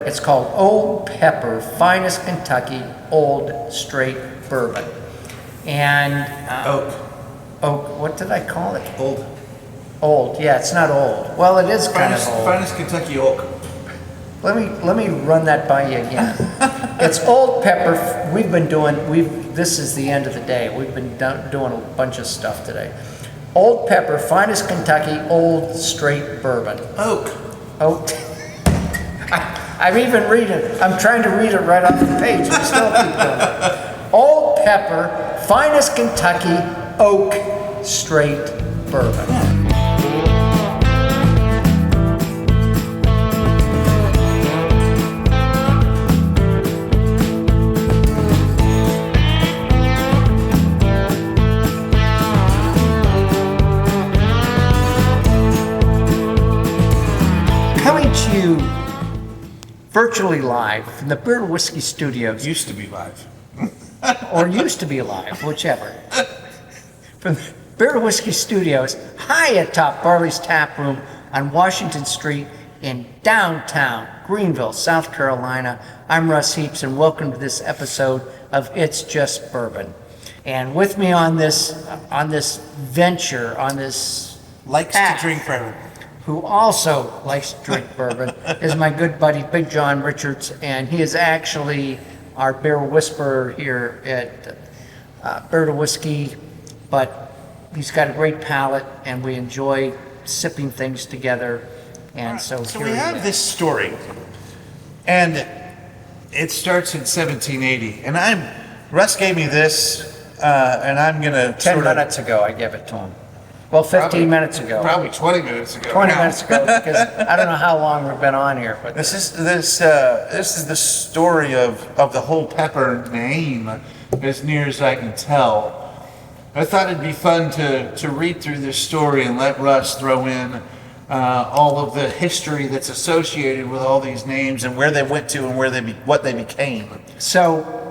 It's called Old Pepper, Finest Kentucky Old Straight Bourbon. And oak, what did I call it? Old, yeah, it's not old. Well, it is kind of old. Finest Kentucky oak. Let me run that by you again. It's Old Pepper. This is the end of the day. We've been doing a bunch of stuff today. Old Pepper, Finest Kentucky Old Straight Bourbon. Oak. I'm even reading. I'm trying to read it right off the page. We still keep doing it. Old Pepper, Finest Kentucky Oak Straight Bourbon. Coming to you virtually live from the Bourbon Whiskey Studios. Used to be live. Or used to be live, whichever. From the Bourbon Whiskey Studios, high atop Barley's Tap Room on Washington Street in downtown Greenville, South Carolina. I'm Russ Heaps, and welcome to this episode of It's Just Bourbon. And with me on this venture, on this Likes path, to drink bourbon. who also likes to drink bourbon, is my good buddy Big John Richards, and he is actually our beer whisperer here at Bourbon Whiskey, but he's got a great palate, and we enjoy sipping things together. And so we have this story, and it starts in 1780, and Russ gave me this, and I'm gonna 10 minutes ago, I gave it to him. Well, 15 minutes ago. Probably 20 minutes ago. 20 minutes ago, because I don't know how long we've been on here, but This is the story of the whole pepper name, as near as I can tell. I thought it'd be fun to read through this story and let Russ throw in all of the history that's associated with all these names and where they went to and what they became. So,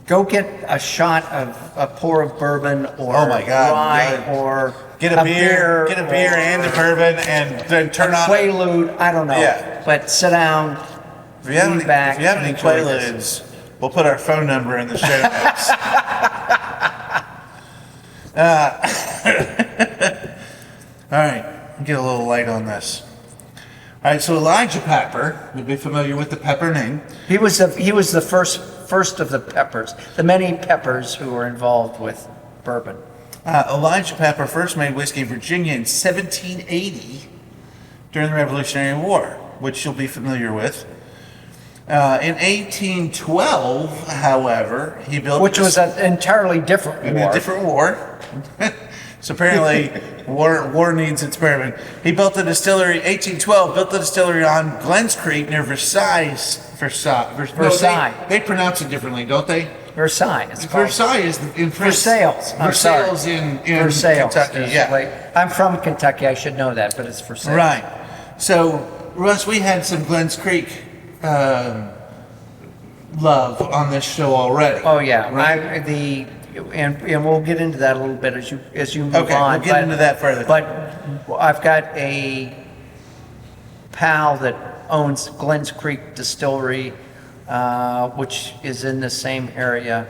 go get a shot of a pour of bourbon, or Oh my God, rye, yeah. or Get a beer and a bourbon, and then turn on. Quaalude, I don't know. Yeah. But sit down, If you have lean back, any and enjoy Quaaludes, we'll put our phone number in the show notes. All right, get a little light on this. All right, so Elijah Pepper, you'll be familiar with the pepper name. He was the first of the peppers, the many peppers who were involved with bourbon. Elijah Pepper first made whiskey in Virginia in 1780 during the Revolutionary War, which you'll be familiar with. In 1812, however, he built... Which was an entirely different war. A different war. So apparently, war needs its bourbon. He built the distillery, 1812, built the distillery on Glens Creek near Versailles. Versailles. No, they pronounce it differently, don't they? Versailles. It's called. Versailles is in French. Versailles. I'm sorry. Versailles in Versailles. Kentucky, yeah. Like, I'm from Kentucky, I should know that, but it's Versailles. Right. So, Russ, we had some Glens Creek love on this show already. Oh yeah, Right? and we'll get into that a little bit as you move on. Okay, we'll get into that further. But I've got a pal that owns Glens Creek Distillery, which is in the same area,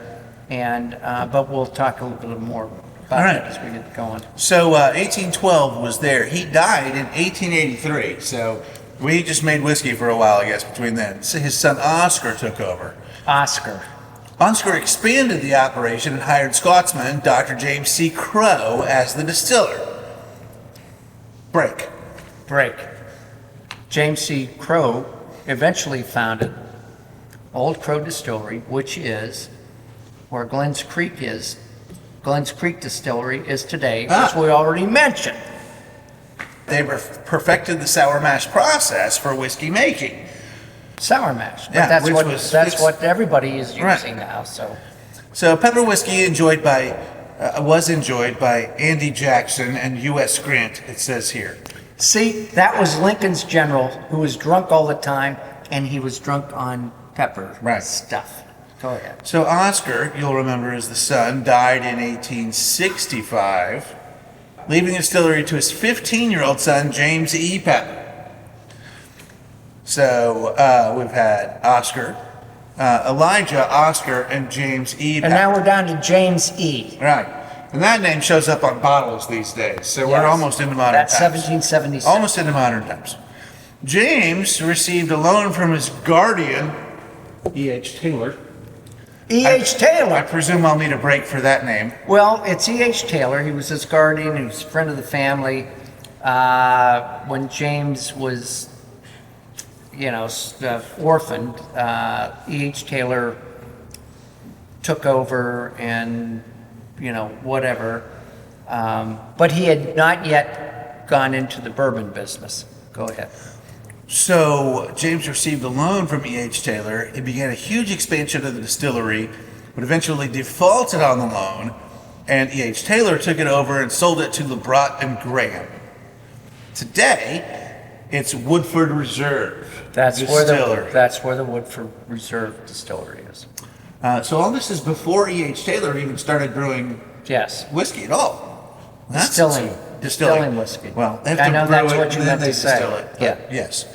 and but we'll talk a little bit more about All right. that as we get going. So 1812 was there. He died in 1883. So we just made whiskey for a while, I guess, between then. So his son Oscar took over. Oscar. Oscar expanded the operation and hired Scotsman Dr. James C. Crowe as the distiller. Break. James C. Crowe eventually founded Old Crow Distillery, which is where Glens Creek is. Glens Creek Distillery is today, as we already mentioned. They perfected the sour mash process for whiskey making. Sour mash, but Yeah, that's what everybody is using Right. now. So pepper whiskey was enjoyed by Andy Jackson and U.S. Grant, it says here. See, that was Lincoln's general who was drunk all the time, and he was drunk on pepper stuff. Go ahead. So Oscar, you'll remember, is the son, died in 1865, leaving the distillery to his 15-year-old son, James E. Pepper. So we've had Oscar, Elijah, Oscar, and James E. And now we're down to James E. Right. And that name shows up on bottles these days. So we're Yes. almost into modern That's times. 1776. Almost into modern times. James received a loan from his guardian, E.H. Taylor. E.H. I Taylor. presume I'll need a break for that name. Well, it's E.H. Taylor. He was his guardian. He was a friend of the family. When James was, orphaned, E.H. Taylor took over and, whatever. But he had not yet gone into the bourbon business. Go ahead. So James received a loan from E.H. Taylor. He began a huge expansion of the distillery, but eventually defaulted on the loan, and E.H. Taylor took it over and sold it to LeBrot and Graham. Today, it's Woodford Reserve Distillery. That's where the Woodford Reserve Distillery is. So all this is before E.H. Taylor even started brewing Yes. whiskey at all. Distilling whiskey. Well, they have I to know brew that's it what and you then meant they to say. distill it. But Yeah. Yes.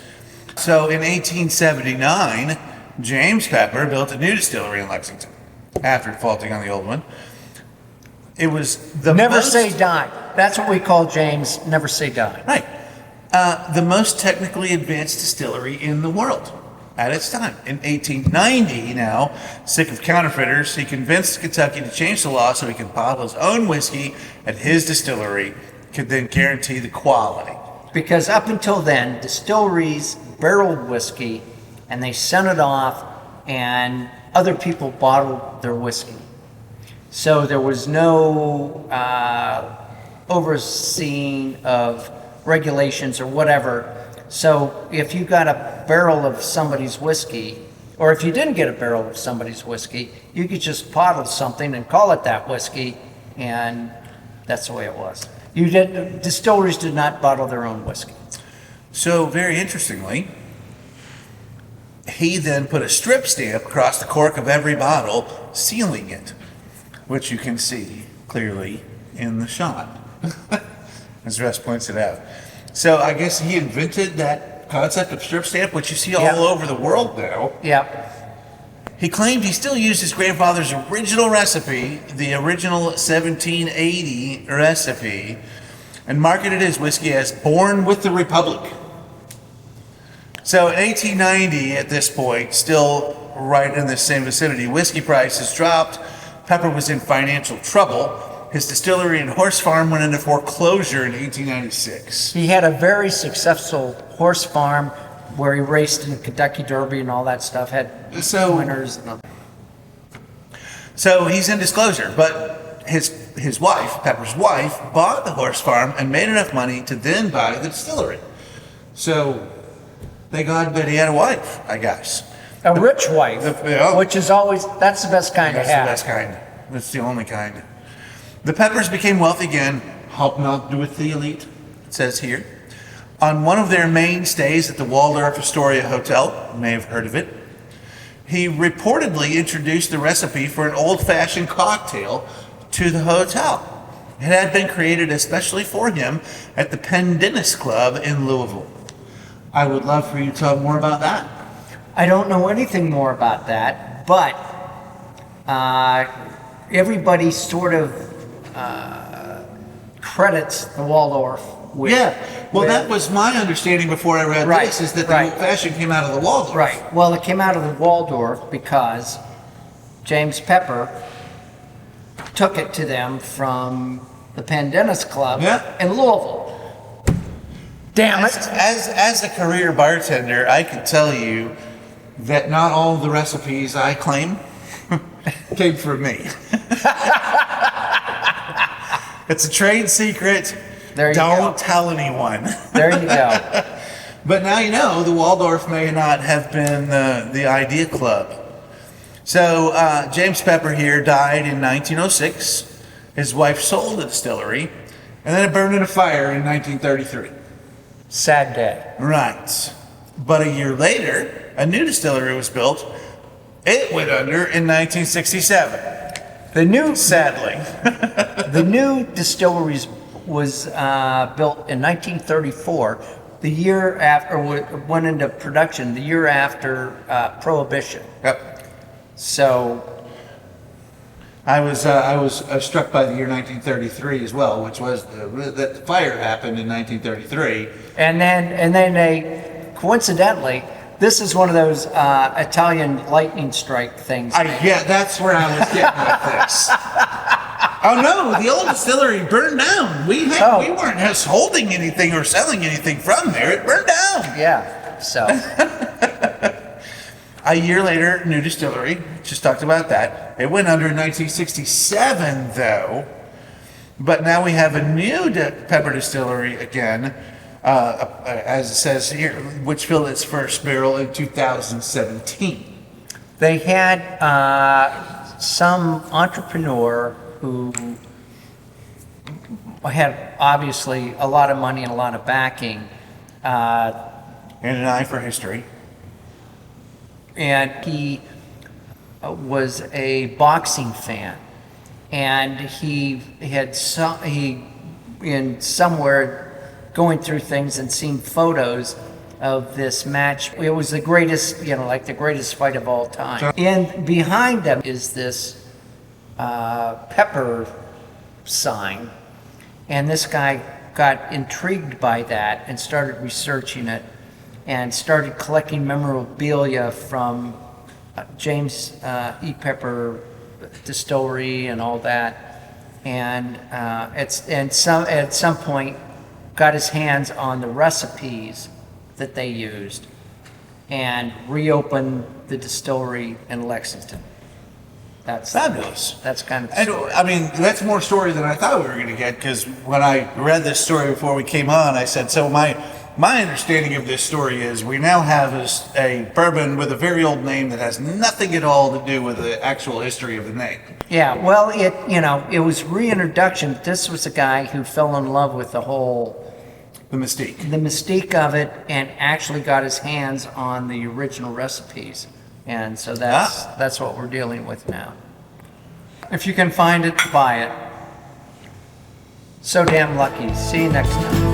So in 1879, James Pepper built a new distillery in Lexington after defaulting on the old one. It was the Never most, say die. That's what we call James. Never say die. right, the most technically advanced distillery in the world at its time. In 1890, now sick of counterfeiters, he convinced Kentucky to change the law so he could bottle his own whiskey at his distillery, could then guarantee the quality. Because up until then, distilleries barreled whiskey and they sent it off, and other people bottled their whiskey. So there was no overseeing of regulations or whatever. So if you got a barrel of somebody's whiskey, or if you didn't get a barrel of somebody's whiskey, you could just bottle something and call it that whiskey, and that's the way it was. Distilleries did not bottle their own whiskey. So very interestingly, he then put a strip stamp across the cork of every bottle, sealing it, which you can see clearly in the shot, as Russ points it out. So I guess he invented that concept of strip stamp, which you see all Yep. over the world now. Yep. He claimed he still used his grandfather's original recipe, the original 1780 recipe, and marketed his whiskey as Born with the Republic. So in 1890, at this point, still right in the same vicinity, whiskey prices dropped. Pepper was in financial trouble. His distillery and horse farm went into foreclosure in 1896. He had a very successful horse farm where he raced in the Kentucky Derby and all that stuff, had winners. So he's in disclosure, but his wife, Pepper's wife, bought the horse farm and made enough money to then buy the distillery. So thank God that he had a wife, I guess. A rich wife, Yeah. which is always, that's the best kind That's to the have. best kind. That's the only kind. The Peppers became wealthy again, hobnobbed with the elite, it says here. On one of their main stays at the Waldorf Astoria Hotel, you may have heard of it, he reportedly introduced the recipe for an old-fashioned cocktail to the hotel. It had been created especially for him at the Pendennis Club in Louisville. I would love for you to talk more about that. I don't know anything more about that, but everybody sort of credits the Waldorf with. Yeah, well, with- that was my understanding before I read Right, this, is that the right. old-fashioned came out of the Waldorf. Right. Well, it came out of the Waldorf because James Pepper took it to them from the Pendennis Club Yeah. in Louisville. Damn it. As a career bartender, I can tell you that not all of the recipes I claim came from me. It's a trade secret. There you Don't go. tell anyone. There you go. But now you know the Waldorf may not have been the idea club. So James Pepper here died in 1906. His wife sold the distillery, and then it burned in a fire in 1933. Sad day. Right. But a year later, a new distillery was built. It went under in 1967. Sadly. The new distillery was built in 1934 the year after, went into production the year after Prohibition. Yep. So, I was struck by the year 1933 as well, which was that the fire happened in 1933. and then they, coincidentally, this is one of those Italian lightning strike things. Yeah, that's where I was getting with this. Oh no, the old distillery burned down. We weren't just holding anything or selling anything from there. It burned down. Yeah, so. A year later, new distillery. Just talked about that. It went under in 1967, though. But now we have a new pepper distillery again, as it says here, which filled its first barrel in 2017. They had some entrepreneur who had obviously a lot of money and a lot of backing. And an eye for history. And he was a boxing fan. And he had somewhere going through things and seen photos of this match. It was the greatest, like the greatest fight of all time. And behind them is this pepper sign. And this guy got intrigued by that and started researching it and started collecting memorabilia from James E. Pepper Distillery and all that. And at some point got his hands on the recipes that they used and reopened the distillery in Lexington. That's fabulous. That's kind of the And story. I mean, that's more story than I thought we were going to get, because when I read this story before we came on, I said, so my understanding of this story is we now have a bourbon with a very old name that has nothing at all to do with the actual history of the name. Yeah, well, it was reintroduction. This was a guy who fell in love with the mystique of it, and actually got his hands on the original recipes. And so that's what we're dealing with now. If you can find it, buy it. So damn lucky. See you next time.